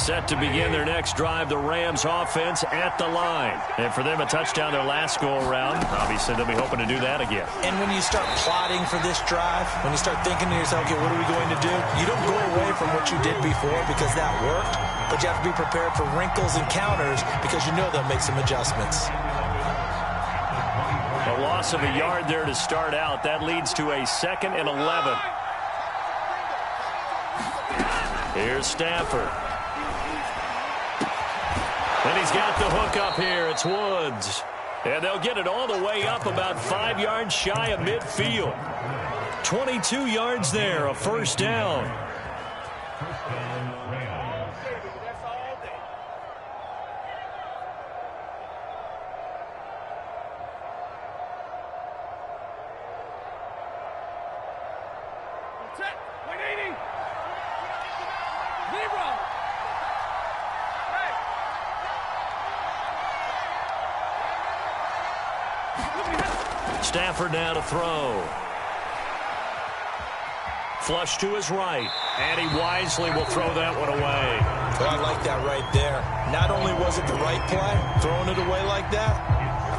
set to begin their next drive. The Rams offense at the line. And for them, a touchdown their last go-around. Obviously, they'll be hoping to do that again. And when you start plotting for this drive, when you start thinking to yourself, okay, what are we going to do? You don't go away from what you did before because that worked, but you have to be prepared for wrinkles and counters because you know they'll make some adjustments. A loss of a yard there to start out. That leads to a 2nd and 11. Here's Stafford. And he's got the hook up here. It's Woods. And they'll get it all the way up about 5 yards shy of midfield. 22 yards there, a first down. Stafford now to throw. Flush to his right, and he wisely will throw that one away. Well, I like that right there. Not only was it the right play, throwing it away like that,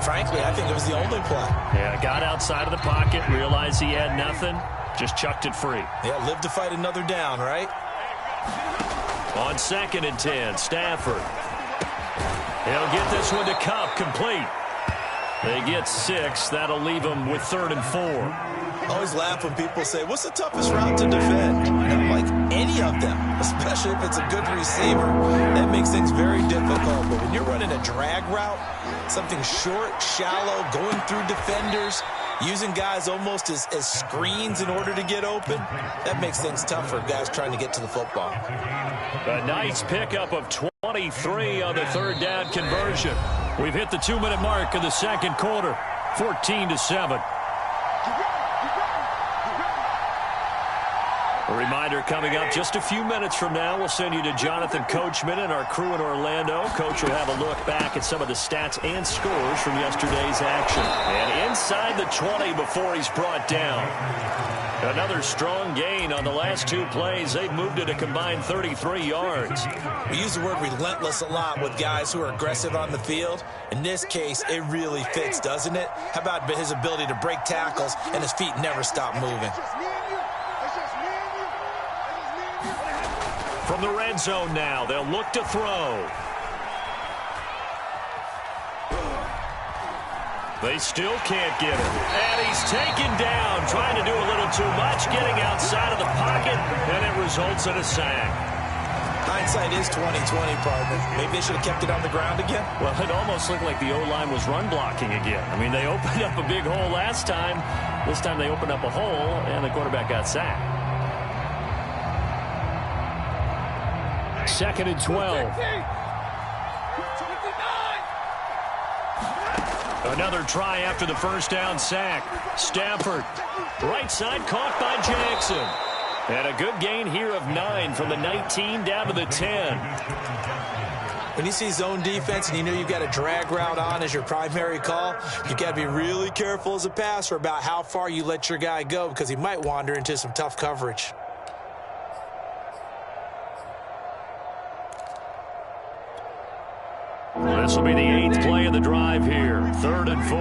frankly, I think it was the only play. Yeah, got outside of the pocket, realized he had nothing, just chucked it free. Yeah, live to fight another down, right? On 2nd and 10, Stafford. He'll get this one to Kupp, complete. They get 6. That'll leave them with 3rd and 4. I always laugh when people say, what's the toughest route to defend? And I'm like, any of them, especially if it's a good receiver. That makes things very difficult. But when you're running a drag route, something short, shallow, going through defenders, using guys almost as screens in order to get open, that makes things tough for guys trying to get to the football. A nice pickup of 23 on the 3rd down conversion. We've hit the 2-minute mark of the 2nd quarter, 14-7. A reminder coming up just a few minutes from now, we'll send you to Jonathan Coachman and our crew in Orlando. Coach will have a look back at some of the stats and scores from yesterday's action. And inside the 20 before he's brought down. Another strong gain on the last 2 plays. They've moved it a combined 33 yards. We use the word relentless a lot with guys who are aggressive on the field. In this case, it really fits, doesn't it? How about his ability to break tackles and his feet never stop moving? From the red zone now, they'll look to throw. They still can't get him. And he's taken down, trying to do a little too much, getting outside of the pocket, and it results in a sack. Hindsight is 20/20, partner. Maybe they should have kept it on the ground again. Well, it almost looked like the O-line was run blocking again. I mean, they opened up a big hole last time. This time they opened up a hole, and the quarterback got sacked. 2nd and 12. Another try after the first down sack. Stafford, right side caught by Jackson. And a good gain here of 9 from the 19 down to the 10. When you see zone defense and you know you've got a drag route on as your primary call, you've got to be really careful as a passer about how far you let your guy go because he might wander into some tough coverage. This will be the 8th play of the drive here. 3rd and 4.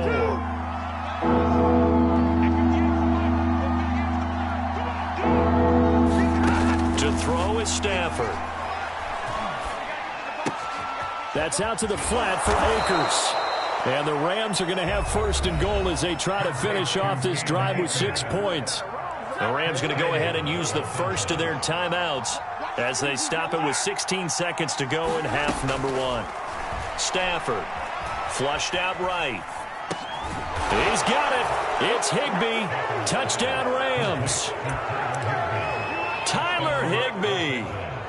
To throw is Stafford. That's out to the flat for Akers. And the Rams are going to have 1st and goal as they try to finish off this drive with 6 points. The Rams going to go ahead and use the first of their timeouts as they stop it with 16 seconds to go in half number 1. Stafford, flushed out right. He's got it. It's Higbee. Touchdown Rams. Tyler Higbee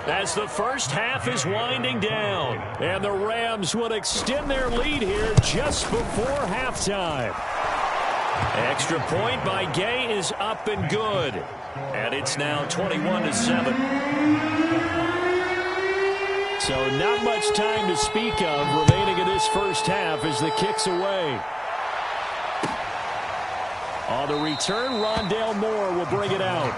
as the first half is winding down. And the Rams would extend their lead here just before halftime. Extra point by Gay is up and good. And it's now 21-7. So not much time to speak of remaining in this first half as the kick's away. On the return, Rondale Moore will bring it out.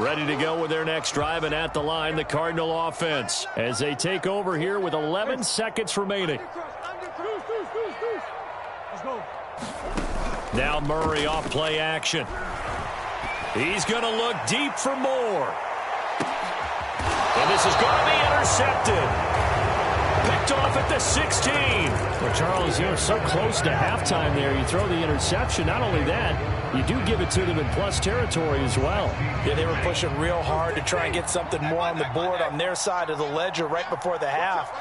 Ready to go with their next drive, and at the line, the Cardinal offense as they take over here with 11 seconds remaining. Now Murray off play action. He's going to look deep for more. And this is going to be intercepted. Picked off at the 16. Well, Charles, you're so close to halftime there. You throw the interception. Not only that, you do give it to them in plus territory as well. Yeah, they were pushing real hard to try and get something more on the board on their side of the ledger right before the half.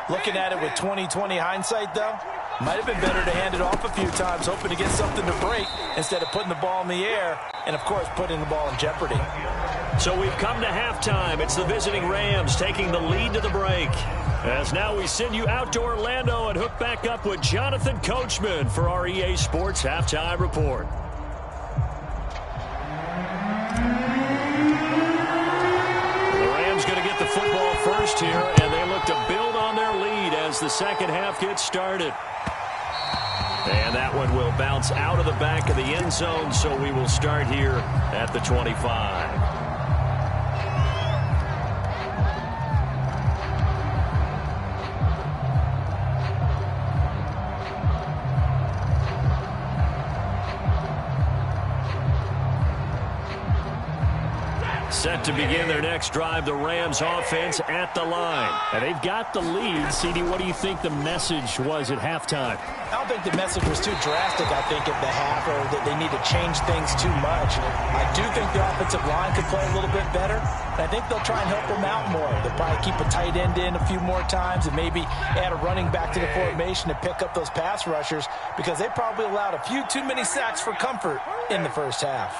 Looking at it with 20/20 hindsight, though, might have been better to hand it off a few times, hoping to get something to break instead of putting the ball in the air and, of course, putting the ball in jeopardy. So we've come to halftime. It's the visiting Rams taking the lead to the break. As now we send you out to Orlando and hook back up with Jonathan Coachman for our EA Sports Halftime Report. The Rams going to get the football first here, and they look to build on their lead as the second half gets started. And that one will bounce out of the back of the end zone, so we will start here at the 25. Set to begin their next drive, the Rams offense at the line. And they've got the lead. CD, what do you think the message was at halftime? I don't think the message was too drastic, I think, at the half, or that they need to change things too much. I do think the offensive line could play a little bit better, and I think they'll try and help them out more. They'll probably keep a tight end in a few more times and maybe add a running back to the formation to pick up those pass rushers, because they probably allowed a few too many sacks for comfort in the first half.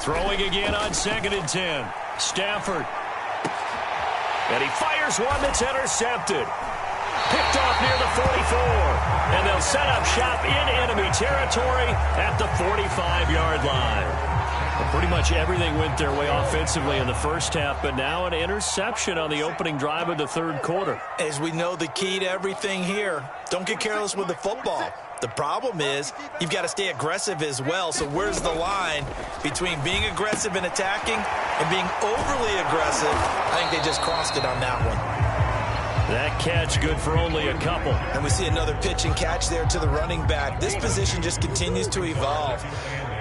Throwing again on 2nd and 10. Stafford. And he fires one that's intercepted. Picked off near the 44. And they'll set up shop in enemy territory at the 45-yard line. Well, pretty much everything went their way offensively in the first half, but now an interception on the opening drive of the third quarter. As we know, the key to everything here, don't get careless with the football. The problem is you've got to stay aggressive as well. So where's the line between being aggressive and attacking and being overly aggressive? I think they just crossed it on that one. That catch good for only a couple. And we see another pitch and catch there to the running back. This position just continues to evolve.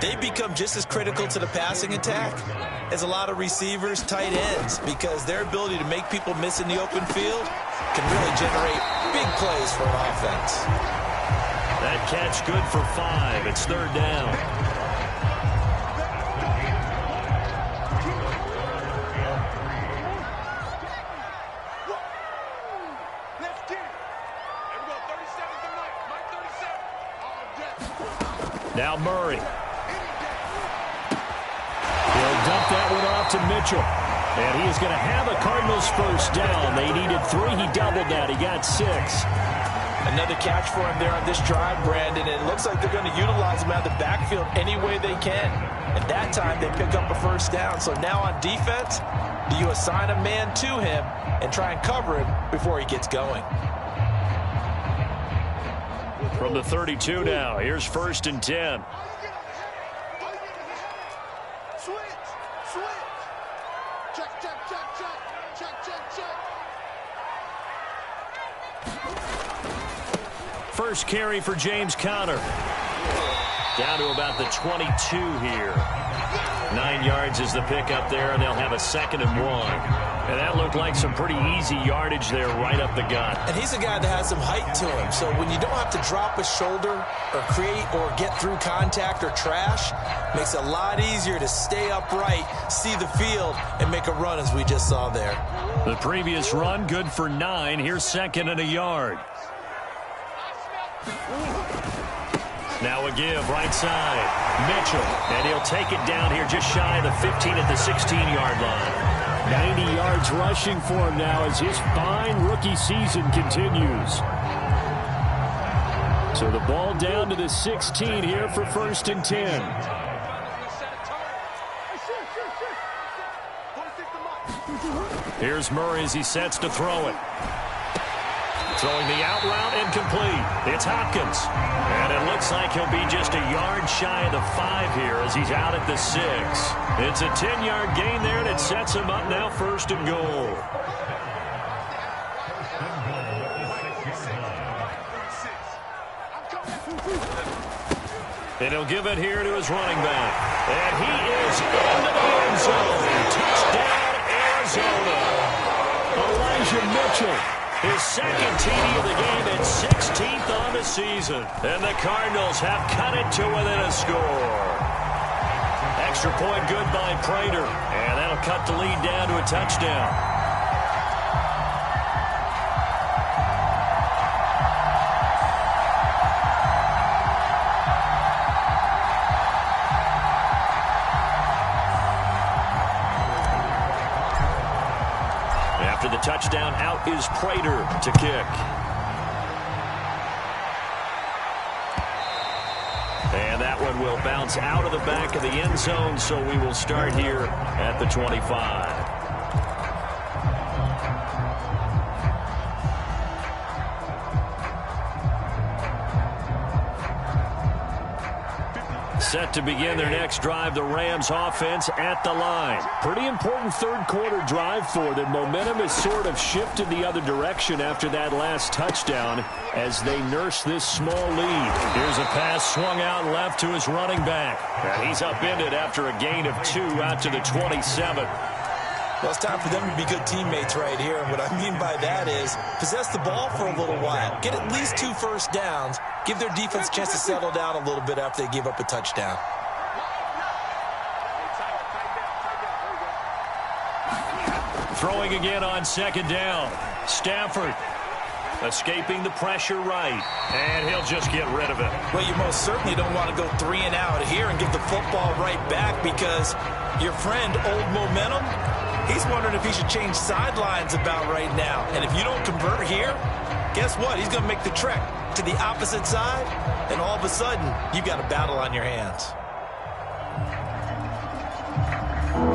They become just as critical to the passing attack as a lot of receivers, tight ends, because their ability to make people miss in the open field can really generate big plays for an offense. That catch good for 5. It's third down. Now Murray. He'll dump that one off to Mitchell. And he is going to have a Cardinals first down. They needed 3. He doubled that. He got 6. Another catch for him there on this drive, Brandon. And it looks like they're going to utilize him out of the backfield any way they can. At that time, they pick up a first down. So now on defense, do you assign a man to him and try and cover him before he gets going? From the 32 now, here's 1st and 10. First carry for James Conner. Down to about the 22 here. 9 yards is the pickup there, and they'll have a 2nd and 1. And that looked like some pretty easy yardage there right up the gut. And he's a guy that has some height to him. So when you don't have to drop a shoulder or create or get through contact or trash, makes it a lot easier to stay upright, see the field, and make a run as we just saw there. The previous run good for 9. Here's 2nd and a yard. Now a give right side. Mitchell, and he'll take it down here just shy of the 15 at the 16-yard line. 90 yards rushing for him now as his fine rookie season continues. So the ball down to the 16 here for 1st and 10. Here's Murray as he sets to throw it. Throwing the out route incomplete. It's Hopkins. And it looks looks like he'll be just a yard shy of the 5 here as he's out at the 6. It's a 10-yard gain there, and it sets him up now 1st and goal. And he'll give it here to his running back. And he is into the end zone. Touchdown, Arizona. Elijah Mitchell, his 2nd TD of the game and 16th on the season. And the Cardinals have cut it to within a score. Extra point good by Prater. And that'll cut the lead down to a touchdown. After the touchdown, out is Prater to kick. And that one will bounce out of the back of the end zone, so we will start here at the 25. Set to begin their next drive, the Rams offense at the line. Pretty important 3rd quarter drive for them. Momentum has sort of shifted the other direction after that last touchdown as they nurse this small lead. Here's a pass swung out left to his running back. And he's upended after a gain of 2 out to the 27. Well, it's time for them to be good teammates right here. And what I mean by that is possess the ball for a little while. Get at least 2 first downs. Give their defense a chance to settle down a little bit after they give up a touchdown. Throwing again on 2nd down. Stafford escaping the pressure right. And he'll just get rid of it. Well, you most certainly don't want to go 3 and out here and give the football right back because your friend, Old Momentum, he's wondering if he should change sidelines about right now. And if you don't convert here, guess what? He's going to make the trek to the opposite side, and all of a sudden, you've got a battle on your hands.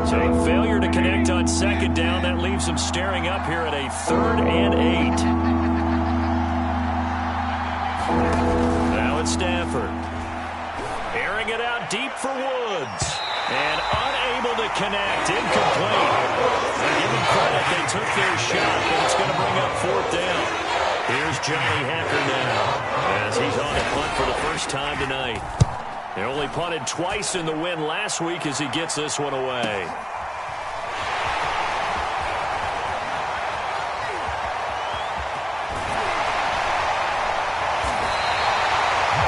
So a failure to connect on 2nd down. That leaves him staring up here at a 3rd and 8. Now it's Stafford. Airing it out deep for Woods. And unable to connect. Incomplete. Give them credit. They took their shot, but it's going to bring up 4th down. Here's Johnny Hacker now as he's on a punt for the first time tonight. They only punted twice in the win last week as he gets this one away.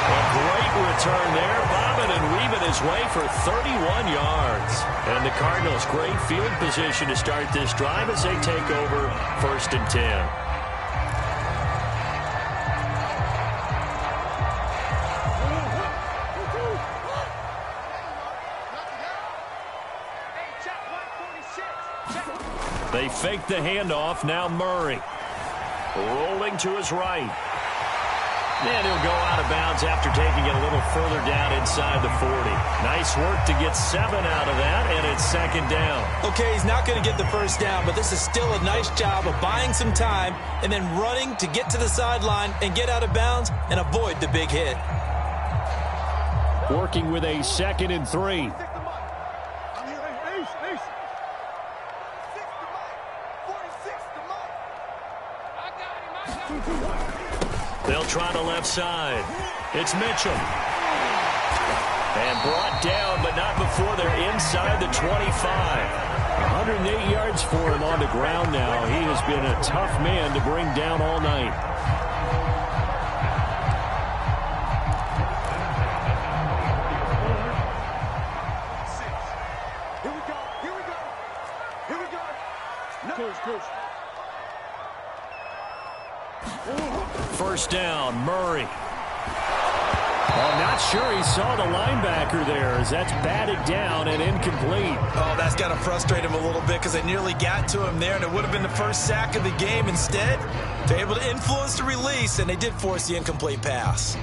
A great return there. Bobbing and weaving his way for 31 yards. And the Cardinals, great field position to start this drive as they take over 1st and 10. They fake the handoff. Now Murray rolling to his right. And he'll go out of bounds after taking it a little further down inside the 40. Nice work to get 7 out of that, and it's 2nd down. Okay, he's not going to get the first down, but this is still a nice job of buying some time and then running to get to the sideline and get out of bounds and avoid the big hit. Working with a 2nd and 3. They'll try the left side. It's Mitchell. And brought down, but not before they're inside the 25. 108 yards for him on the ground now. He has been a tough man to bring down all night. First down, Murray. I'm not sure he saw the linebacker there as that's batted down and incomplete. Oh, that's got to frustrate him a little bit because they nearly got to him there, and it would have been the first sack of the game. Instead, they're able to influence the release, and they did force the incomplete pass.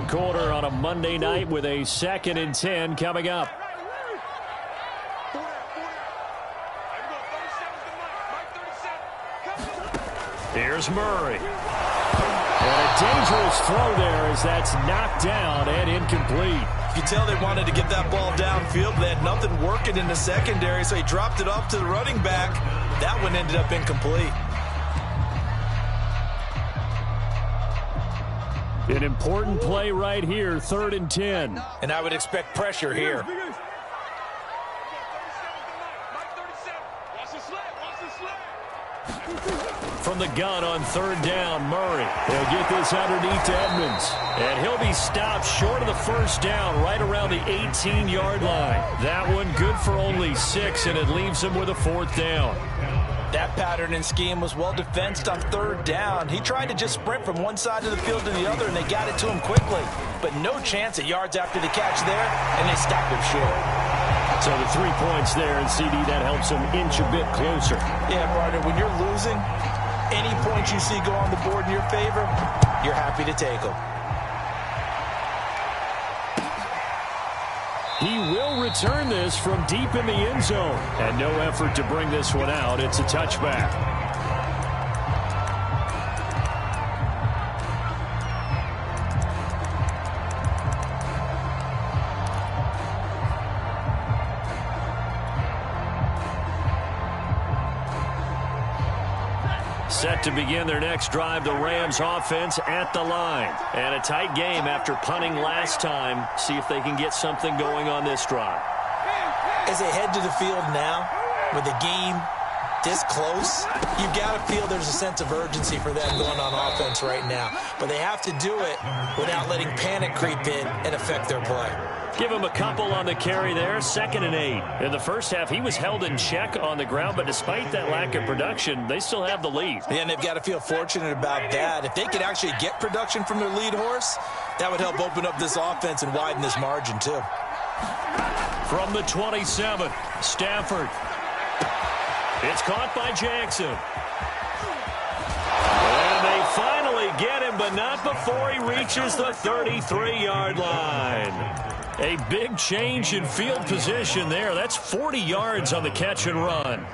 third quarter on a Monday night with a 2nd and 10 coming up. Here's Murray. And a dangerous throw there as that's knocked down and incomplete. You tell they wanted to get that ball downfield. They had nothing working in the secondary, so he dropped it off to the running back. That one ended up incomplete. An important play right here, 3rd and 10. And I would expect pressure here. From the gun on 3rd down, Murray. He'll get this underneath to Edmonds. And he'll be stopped short of the 1st down right around the 18-yard line. That one good for only 6, and it leaves him with a 4th down. That pattern and scheme was well defensed on 3rd down. He tried to just sprint from one side of the field to the other, and they got it to him quickly. But no chance at yards after the catch there, and they stopped him short. So the 3 points there, and CD, that helps him inch a bit closer. Yeah, partner, when you're losing, any points you see go on the board in your favor, you're happy to take them. He will return this from deep in the end zone. And no effort to bring this one out. It's a touchback. Set to begin their next drive, the Rams offense at the line. And a tight game after punting last time. See if they can get something going on this drive. As they head to the field now, with the game this close, you've got to feel there's a sense of urgency for them going on offense right now. But they have to do it without letting panic creep in and affect their play. Give him a couple on the carry there, 2nd and 8. In the first half, he was held in check on the ground, but despite that lack of production, they still have the lead. Yeah, and they've got to feel fortunate about that. If they could actually get production from their lead horse, that would help open up this offense and widen this margin too. From the 27, Stafford. It's caught by Jackson. And they finally get him, but not before he reaches the 33-yard line. A big change in field position there. That's 40 yards on the catch and run.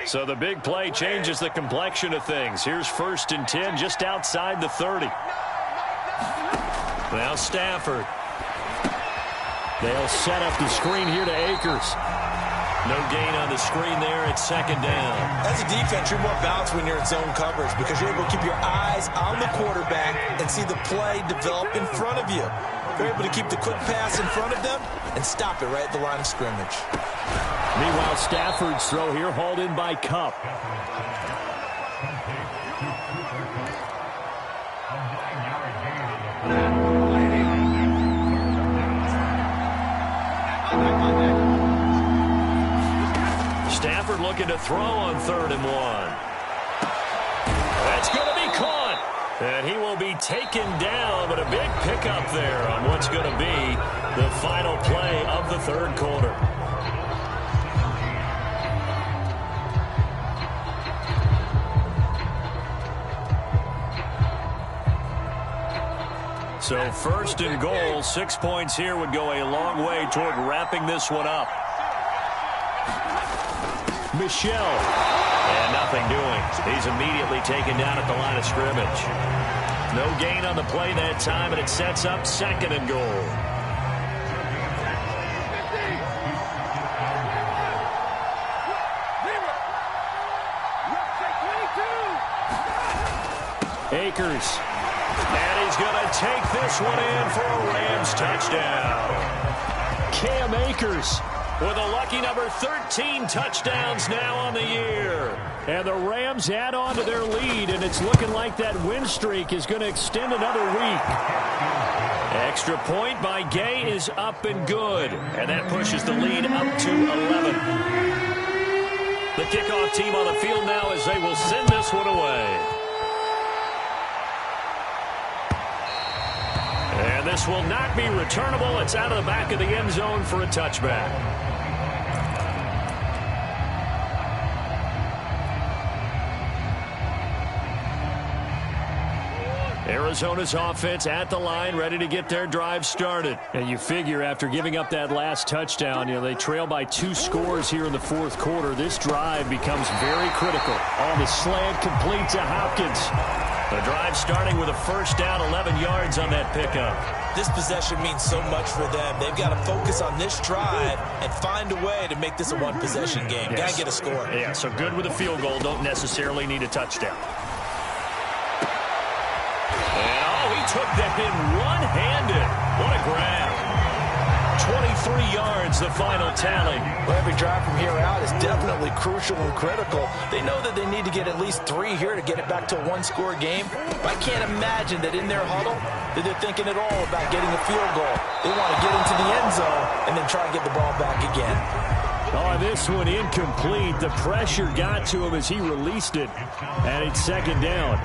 So the big play changes the complexion of things. Here's 1st and 10 just outside the 30. Now Stafford. They'll set up the screen here to Akers. No gain on the screen there. It's 2nd down. As a defense, you're more balanced when you're in zone coverage because you're able to keep your eyes on the quarterback and see the play develop in front of you. You're able to keep the quick pass in front of them and stop it right at the line of scrimmage. Meanwhile, Stafford's throw here hauled in by Kupp. Stafford looking to throw on 3rd and 1. That's going to be caught. And he will be taken down, but a big pickup there on what's going to be the final play of the 3rd quarter. So 1st and goal, 6 points here would go a long way toward wrapping this one up. Michel. And nothing doing. He's immediately taken down at the line of scrimmage. No gain on the play that time, and it sets up 2nd and goal. Akers. And he's going to take this one in for a Rams touchdown. Cam Akers with a lucky number 13 touchdowns now on the year. And the Rams add on to their lead, and it's looking like that win streak is going to extend another week. Extra point by Gay is up and good, and that pushes the lead up to 11. The kickoff team on the field now as they will send this one away. And this will not be returnable. It's out of the back of the end zone for a touchback. Arizona's offense at the line, ready to get their drive started. And you figure after giving up that last touchdown, they trail by 2 scores here in the fourth quarter. This drive becomes very critical. On the slant, complete to Hopkins. The drive starting with a first down, 11 yards on that pickup. This possession means so much for them. They've got to focus on this drive and find a way to make this a one-possession game. Yes. Got to get a score. Yeah, so good with a field goal. Don't necessarily need a touchdown. And, he took that in one-handed. What a grab. 23 yards, the final tally. Well, every drive from here out is definitely crucial and critical. They know that they need to get at least 3 here to get it back to a one-score game. But I can't imagine that in their huddle that they're thinking at all about getting a field goal. They want to get into the end zone and then try and get the ball back again. Oh, this one incomplete. The pressure got to him as he released it, and it's second down.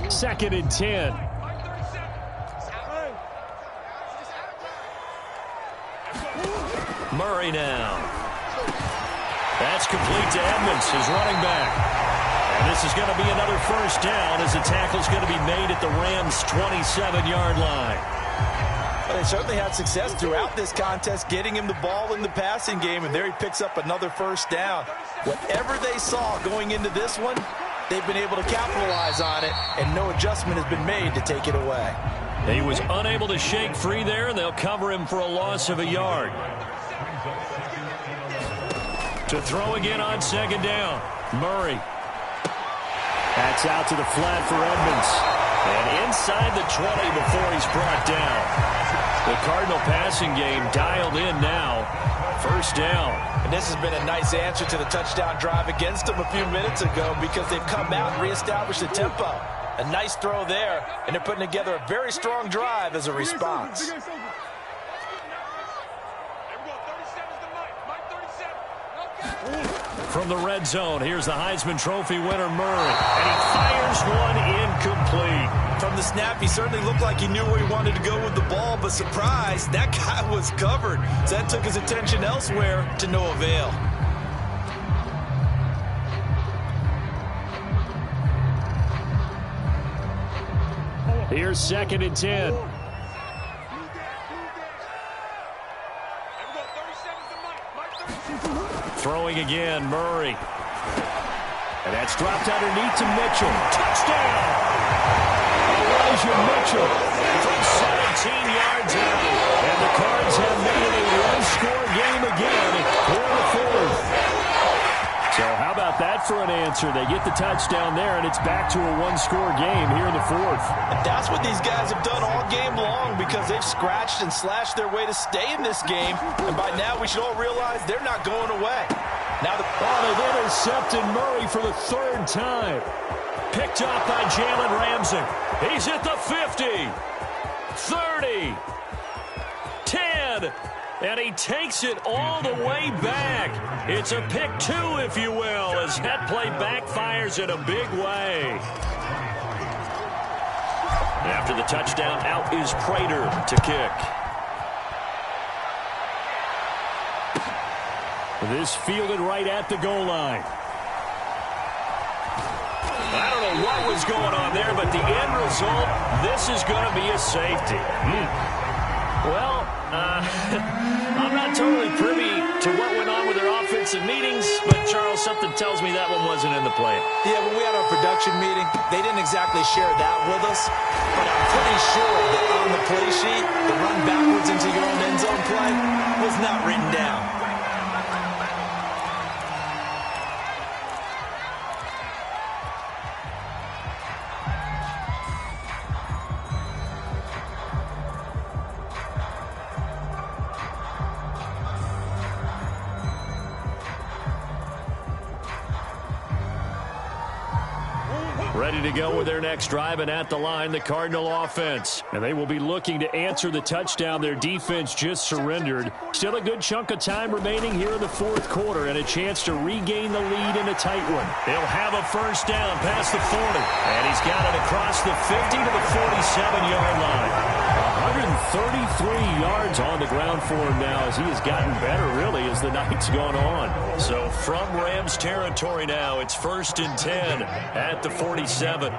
Second and 10. Murray now. That's complete to Edmonds, his running back. And this is going to be another first down as the tackle's going to be made at the Rams' 27-yard line. Well, they certainly had success throughout this contest getting him the ball in the passing game, and there he picks up another first down. Whatever they saw going into this one, they've been able to capitalize on it, and no adjustment has been made to take it away. He was unable to shake free there, and they'll cover him for a loss of a yard. To throw again on second down, Murray. That's out to the flat for Edmonds. And inside the 20 before he's brought down. The Cardinal passing game dialed in now. First down. And this has been a nice answer to the touchdown drive against them a few minutes ago because they've come out and reestablished the tempo. A nice throw there, and they're putting together a very strong drive as a response. From the red zone, here's the Heisman Trophy winner, Murray. And he fires one incomplete. From the snap, he certainly looked like he knew where he wanted to go with the ball, but surprise, that guy was covered. So that took his attention elsewhere to no avail. Here's second and 10. Throwing again, Murray. And that's dropped underneath to Mitchell. Touchdown! Elijah Mitchell from 17 yards out. And the Cards have made it a one-score game again for the fourth. So how about that for an answer? They get the touchdown there, and it's back to a one-score game here in the fourth. And that's what these guys have done all game long because they've scratched and slashed their way to stay in this game. And by now, we should all realize they're not going away. Now they've intercepted Murray for the third time. Picked up by Jalen Ramsey. He's at the 50, 30, 10. And he takes it all the way back. It's a pick two, if you will, as that play backfires in a big way. After the touchdown, out is Prater to kick. This fielded right at the goal line. I don't know what was going on there, but the end result, this is going to be a safety. Well, I'm not totally privy to what went on with their offensive meetings, but, Charles, something tells me that one wasn't in the plan. Yeah, when we had our production meeting, they didn't exactly share that with us, but I'm pretty sure that on the play sheet, the run backwards into your own end zone play was not written down. Ready to go with their next drive, and at the line, the Cardinal offense. And they will be looking to answer the touchdown their defense just surrendered. Still a good chunk of time remaining here in the fourth quarter and a chance to regain the lead in a tight one. He'll have a first down past the 40. And he's got it across the 50 to the 47-yard line. 33 yards on the ground for him now as he has gotten better, really, as the night's gone on. So from Rams territory now, it's 1st and 10 at the 47.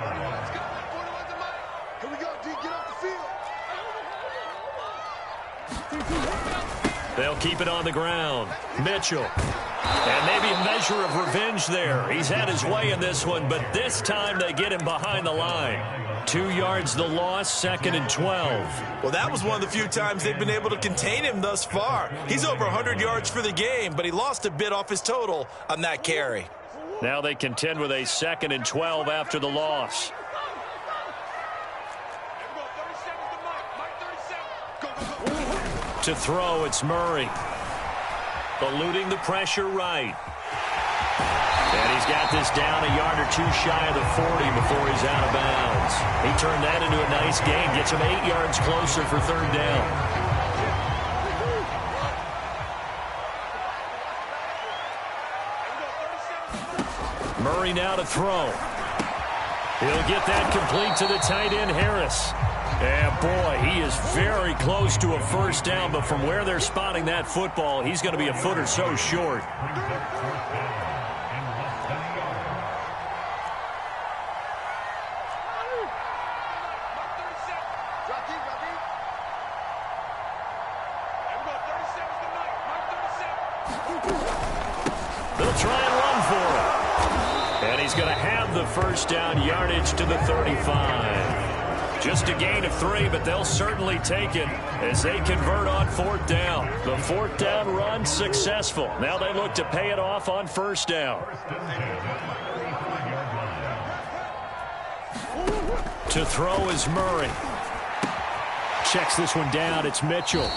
They'll keep it on the ground. Mitchell. And maybe a measure of revenge there. He's had his way in this one, but this time they get him behind the line. 2 yards the loss, 2nd and 12. Well, that was one of the few times they've been able to contain him thus far. He's over 100 yards for the game, but he lost a bit off his total on that carry. Now they contend with a 2nd and 12 after the loss. To throw, it's Murray. Eluding the pressure right. And he's got this down a yard or 2 shy of the 40 before he's out of bounds. He turned that into a nice gain. Gets him 8 yards closer for 3rd down. Murray now to throw. He'll get that complete to the tight end, Harris. And, boy, he is very close to a 1st down, but from where they're spotting that football, he's going to be a foot or so short. They'll try and run for it. And he's going to have the 1st down, yardage to the 35. Just a gain of 3, but they'll certainly take it as they convert on 4th down. The 4th down run successful. Now they look to pay it off on 1st down. To throw is Murray. Checks this one down. It's Mitchell.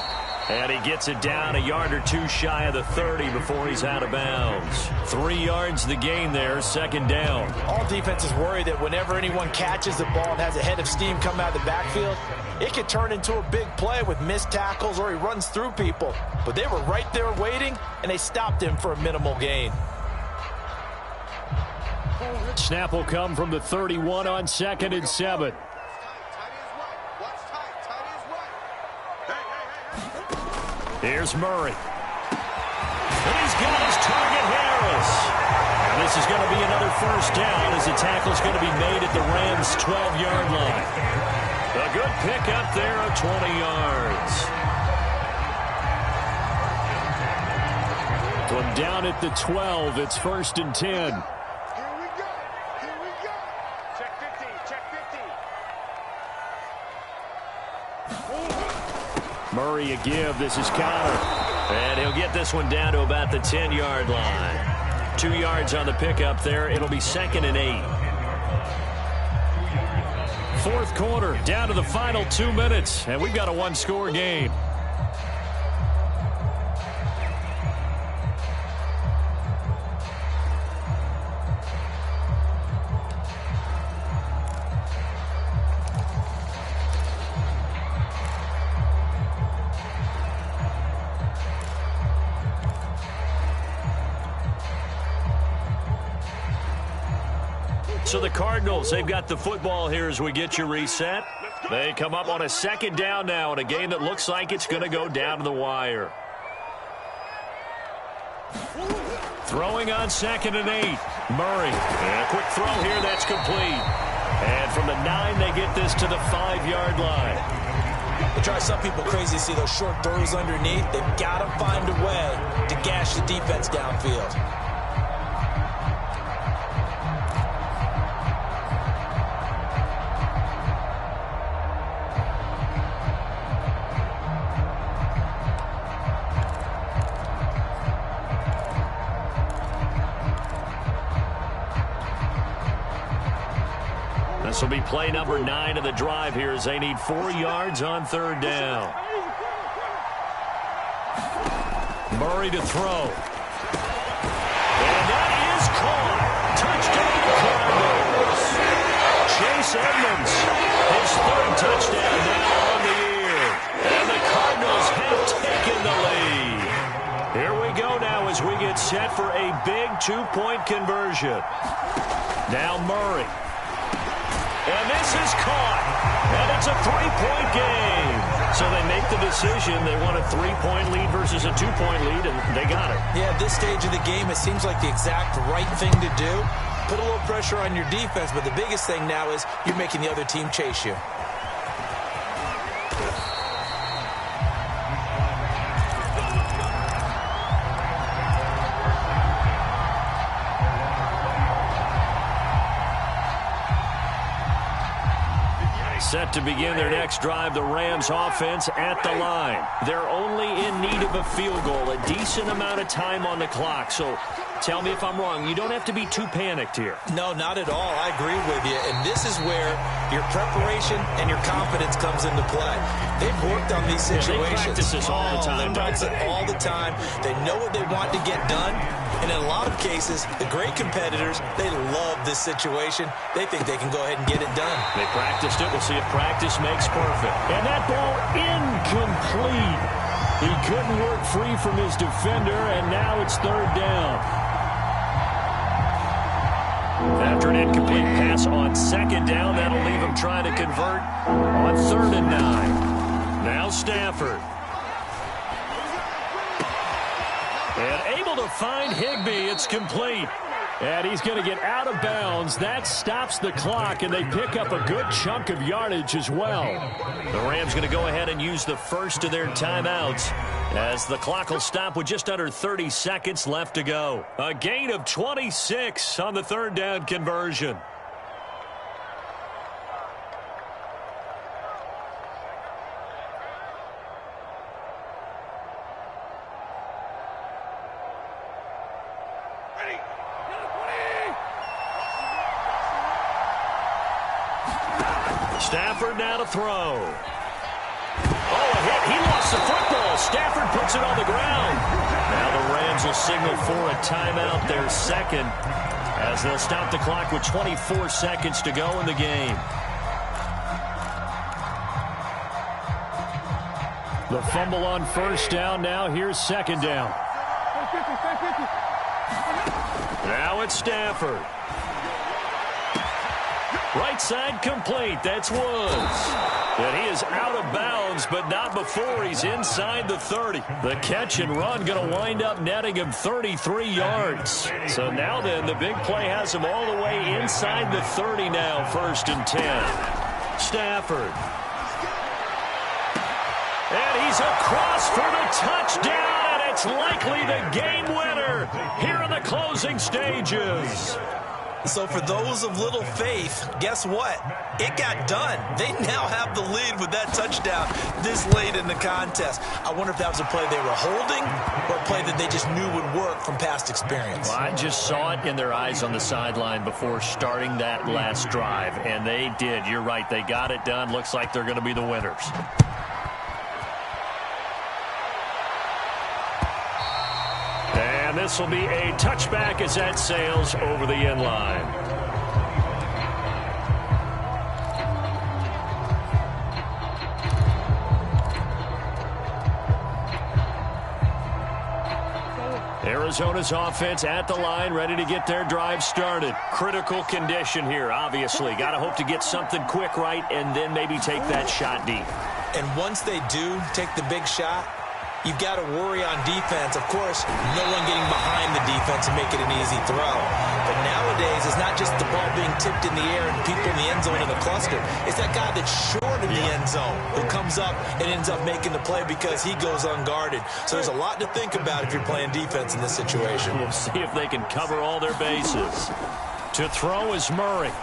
And he gets it down a yard or 2 shy of the 30 before he's out of bounds. 3 yards the gain there, 2nd down. All defenses worry that whenever anyone catches the ball and has a head of steam come out of the backfield, it could turn into a big play with missed tackles or he runs through people. But they were right there waiting, and they stopped him for a minimal gain. Snap will come from the 31 on 2nd and 7. Here's Murray. And he's got his target, Harris. And this is going to be another 1st down as the tackle's going to be made at the Rams' 12-yard line. A good pickup there of 20 yards. From down at the 12, it's 1st and 10. Here we go. Check 15, check 15. Murray a give. This is Connor. And he'll get this one down to about the 10-yard line. 2 yards on the pickup there. It'll be 2nd and 8. 4th quarter, down to the final 2 minutes, and we've got a 1-score game. So the Cardinals, they've got the football here as we get you reset. They come up on a 2nd down now in a game that looks like it's going to go down to the wire. Throwing on 2nd and 8. Murray. And a quick throw here, that's complete. And from the 9, they get this to the 5-yard line. They drive some people crazy to see those short throws underneath. They've got to find a way to gash the defense downfield. This will be play number 9 of the drive here as they need 4 yards on 3rd down. Murray to throw. And that is caught. Touchdown Cardinals. Chase Edmonds, his 3rd touchdown now on the year. And the Cardinals have taken the lead. Here we go now as we get set for a big 2-point conversion. Now Murray. And this is caught. And it's a three-point game. So they make the decision. They want a three-point lead versus a two-point lead, and they got it. Yeah, at this stage of the game, it seems like the exact right thing to do. Put a little pressure on your defense, but the biggest thing now is you're making the other team chase you. Set to begin their next drive, the Rams offense at the line. They're only in need of a field goal, a decent amount of time on the clock. So tell me if I'm wrong. You don't have to be too panicked here. No, not at all. I agree with you. And this is where your preparation and your confidence comes into play. They've worked on these situations. They practice this all the time. They practice it all the time. They know what they want to get done. And in a lot of cases, the great competitors, they love this situation. They think they can go ahead and get it done. They practiced it. We'll see if practice makes perfect. And that ball incomplete. He couldn't work free from his defender, and now it's third down. After an incomplete pass on second down, that'll leave him trying to convert on 3rd and 9. Now Stafford. And able to find Higbee. It's complete. And he's going to get out of bounds. That stops the clock, and they pick up a good chunk of yardage as well. The Rams going to go ahead and use the first of their timeouts as the clock will stop with just under 30 seconds left to go. A gain of 26 on the 3rd down conversion. Stafford now to throw. Oh, a hit. He lost the football. Stafford puts it on the ground. Now the Rams will signal for a timeout, their second, as they'll stop the clock with 24 seconds to go in the game. The fumble on first down. Now here's second down. Now it's Stafford. Right side complete. That's Woods. And he is out of bounds, but not before he's inside the 30. The catch and run going to wind up netting him 33 yards. So now then, the big play has him all the way inside the 30 now, 1st and 10. Stafford. And he's across for the touchdown, and it's likely the game winner here in the closing stages. So for those of little faith, guess what? It got done. They now have the lead with that touchdown this late in the contest. I wonder if that was a play they were holding or a play that they just knew would work from past experience. Well, I just saw it in their eyes on the sideline before starting that last drive, and they did. You're right. They got it done. Looks like they're going to be the winners. And this will be a touchback as that sails over the end line. Arizona's offense at the line, ready to get their drive started. Critical condition here, obviously. Got to hope to get something quick right and then maybe take that shot deep. And once they do take the big shot, you've got to worry on defense. Of course, no one getting behind the defense and make it an easy throw. But nowadays, it's not just the ball being tipped in the air and people in the end zone in a cluster. It's that guy that's short in the end zone who comes up and ends up making the play because he goes unguarded. So there's a lot to think about if you're playing defense in this situation. We'll see if they can cover all their bases. To throw is Murray.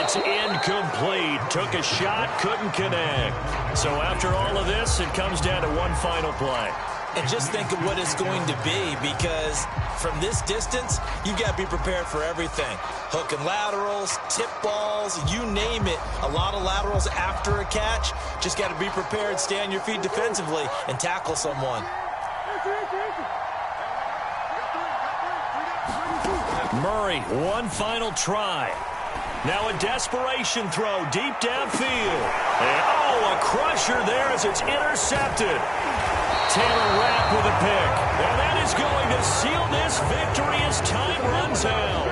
It's incomplete. Took a shot, couldn't connect. So after all of this, it comes down to one final play. And just think of what it's going to be, because from this distance, you've got to be prepared for everything. Hook and laterals, tip balls, you name it. A lot of laterals after a catch. Just got to be prepared, stay on your feet defensively, and tackle someone. Murray, one final try. Now a desperation throw deep downfield. And, a crusher there as it's intercepted. Taylor Rapp with a pick. And that is going to seal this victory as time runs out.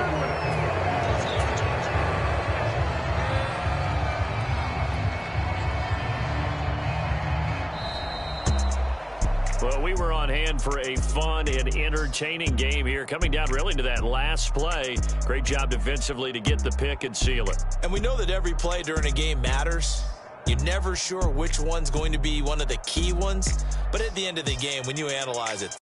Well, we were on hand for a fun and entertaining game here. Coming down really to that last play. Great job defensively to get the pick and seal it. And we know that every play during a game matters. You're never sure which one's going to be one of the key ones. But at the end of the game, when you analyze it,